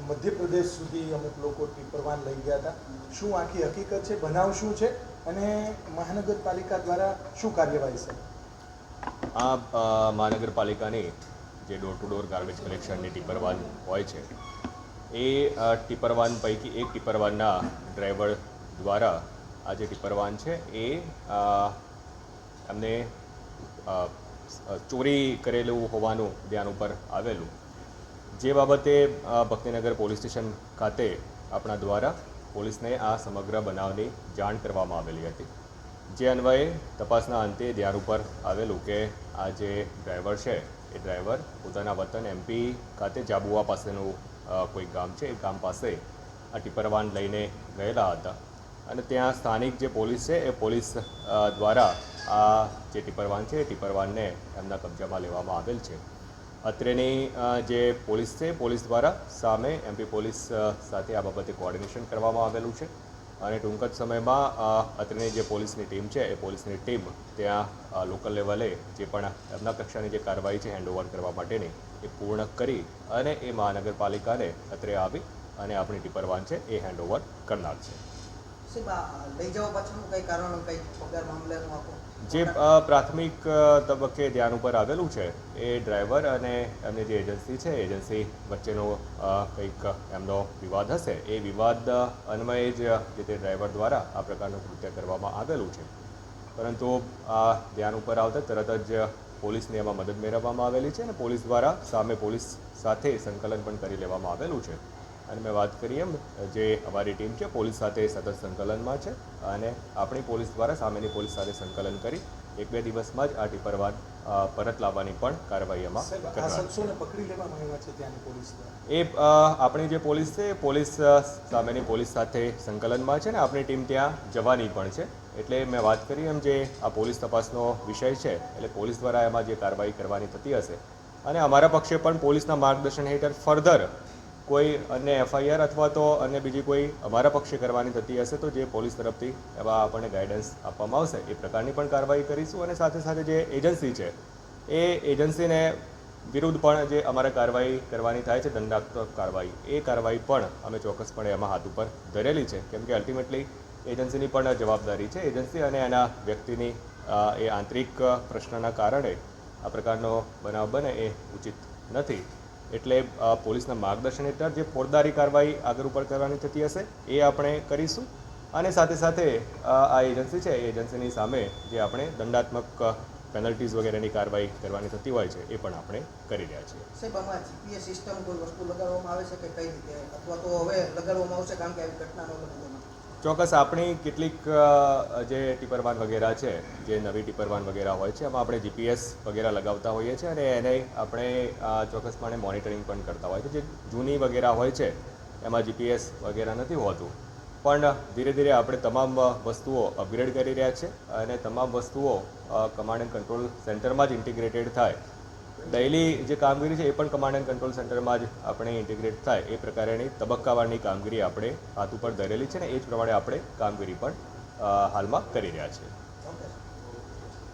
મધ્યપ્રદેશ સુધી અમુક લોકો ટીપરવાન લઈ ગયા હતા. શું આખી હકીકત છે, બનાવ શું છે અને મહાનગરપાલિકા દ્વારા શું કાર્યવાહી છે? આ મહાનગરપાલિકાની જે ડોર ટુ ડોર ગાર્બેજ કલેક્શનની ટીપરવાન હોય છે એ ટીપરવાન પૈકી એક ટીપરવાનના ડ્રાઈવર દ્વારા આ જે ટીપરવાન છે એ એમને ચોરી કરેલું હોવાનું ધ્યાન ઉપર આવેલું, જે બાબતે ભક્તિનગર પોલીસ સ્ટેશન ખાતે આપણા દ્વારા પોલીસને આ સમગ્ર બનાવની જાણ કરવામાં આવેલી હતી. જે અન્વયે તપાસના અંતે ધ્યાન ઉપર આવેલું કે આ જે ડ્રાઈવર છે એ ડ્રાઈવર પોતાના વતન MP ખાતે જાબુઆ પાસેનું કોઈ ગામ છે, એ ગામ પાસે આ ટીપરવાન લઈને ગયેલા હતા અને ત્યાં સ્થાનિક જે પોલીસ છે એ પોલીસ દ્વારા આ જે ટીપરવાન છે એ ટીપરવાનને એમના કબજામાં લેવામાં આવેલ છે. અત્રેની જે પોલીસ છે પોલીસ દ્વારા સામે MP પોલીસ સાથે આ બાબતે કોઓર્ડિનેશન કરવામાં આવેલું છે અને ટૂંક જ સમયમાં અત્રેની જે પોલીસની ટીમ છે એ પોલીસની ટીમ ત્યાં લોકલ લેવલે જે પણ એમના કક્ષાની જે કાર્યવાહી છે હેન્ડઓવર કરવા માટેની એ પૂર્ણ કરી અને એ મહાનગરપાલિકાને અત્રે આવી અને આપણી ટીપરવાન છે એ હેન્ડઓવર કરનાર છે. લઈ જવા પાછળનું કંઈ કારણ, કંઈ પગાર મામલેનું આખું જે પ્રાથમિક તબક્કે ધ્યાન ઉપર આવેલું છે એ ડ્રાઈવર અને એમની જે એજન્સી છે એજન્સી વચ્ચેનો કંઈક એમનો વિવાદ હશે. એ વિવાદ અન્વયે જ જે તે ડ્રાઈવર દ્વારા આ પ્રકારનું કૃત્ય કરવામાં આવેલું છે. પરંતુ આ ધ્યાન ઉપર આવતા તરત જ પોલીસને એમાં મદદ મેળવવામાં આવેલી છે અને પોલીસ દ્વારા સામે પોલીસ સાથે સંકલન પણ કરી લેવામાં આવેલું છે. અને મેં વાત કરી એમ જે અમારી ટીમ છે પોલીસ સાથે સતત સંકલનમાં છે અને આપણી પોલીસ દ્વારા સામેની પોલીસ સાથે સંકલન કરી 1-2 દિવસમાં જ આ ટીપરવાન પરત લાવવાની પણ કાર્યવાહી એમાં પકડી લેવામાં આવ્યા છે ત્યાંની પોલીસ દ્વારા. એ આપણી જે પોલીસ છે પોલીસ સામેની પોલીસ સાથે સંકલનમાં છે ને આપણી ટીમ ત્યાં જવાની પણ છે. એટલે મેં વાત કરી એમ જે આ પોલીસ તપાસનો વિષય છે એટલે પોલીસ દ્વારા એમાં જે કાર્યવાહી કરવાની થતી હશે અને અમારા પક્ષે પણ પોલીસના માર્ગદર્શન હેઠળ ફર્ધર કોઈ અન્ય FIR અથવા તો અન્ય બીજી કોઈ અમારા પક્ષે કરવાની થતી હશે તો જે પોલીસ તરફથી એવા આપણને ગાઈડન્સ આપવામાં આવશે એ પ્રકારની પણ કાર્યવાહી કરીશું. અને સાથે સાથે જે એજન્સી છે એ એજન્સીને વિરુદ્ધ પણ જે અમારે કાર્યવાહી કરવાની થાય છે દંડાત્મક કાર્યવાહી, એ કાર્યવાહી પણ અમે ચોક્કસપણે એમાં હાથ ઉપર ધરેલી છે. કેમ કે અલ્ટિમેટલી એજન્સીની પણ જવાબદારી છે. એજન્સી અને એના વ્યક્તિની એ આંતરિક પ્રશ્નના કારણે આ પ્રકારનો બનાવ બને એ ઉચિત નથી. એટલે પોલીસના માર્ગદર્શન હેઠળ જે ફોજદારી કાર્યવાહી આગળ ઉપર કરવાની થતી હશે એ આપણે કરીશું અને સાથે સાથે આ એજન્સી છે એ એજન્સીની સામે જે આપણે દંડાત્મક પેનલ્ટીઝ વગેરેની કાર્યવાહી કરવાની થતી હોય છે એ પણ આપણે કરી રહ્યા છીએ. સાહેબ, આમાં GPS સિસ્ટમ કોઈ વસ્તુ લગાડવામાં આવે છે કે કઈ રીતે, અથવા તો હવે લગાડવામાં આવશે કારણ કે આવી ઘટનાનો બને? ચોક્કસ આપણી કેટલીક જે ટીપરવાન વગેરે છે જે નવી ટીપરવાન વગેરે હોય છે એમાં આપણે GPS વગેરે લગાવતા હોઈએ છીએ અને એને આપણે ચોક્કસપણે મોનિટરિંગ પણ કરતા હોય છે. જે જૂની વગેરે હોય છે એમાં GPS વગેરે નથી હોતું, પણ ધીરે ધીરે આપણે તમામ વસ્તુઓ અપગ્રેડ કરી રહ્યા છે અને તમામ વસ્તુઓ કમાન્ડ એન્ડ કંટ્રોલ સેન્ટરમાં જ ઇન્ટિગ્રેટેડ થાય. ડેઇલી જે કામગીરી છે એ પણ કમાન્ડ એન્ડ કંટ્રોલ સેન્ટરમાં જ આપણે ઇન્ટિગ્રેટ થાય એ પ્રકારની તબક્કાવારની કામગીરી આપણે હાથ ઉપર ધરેલી છે ને એ જ પ્રમાણે આપણે કામગીરી પણ હાલમાં કરી રહ્યા છીએ.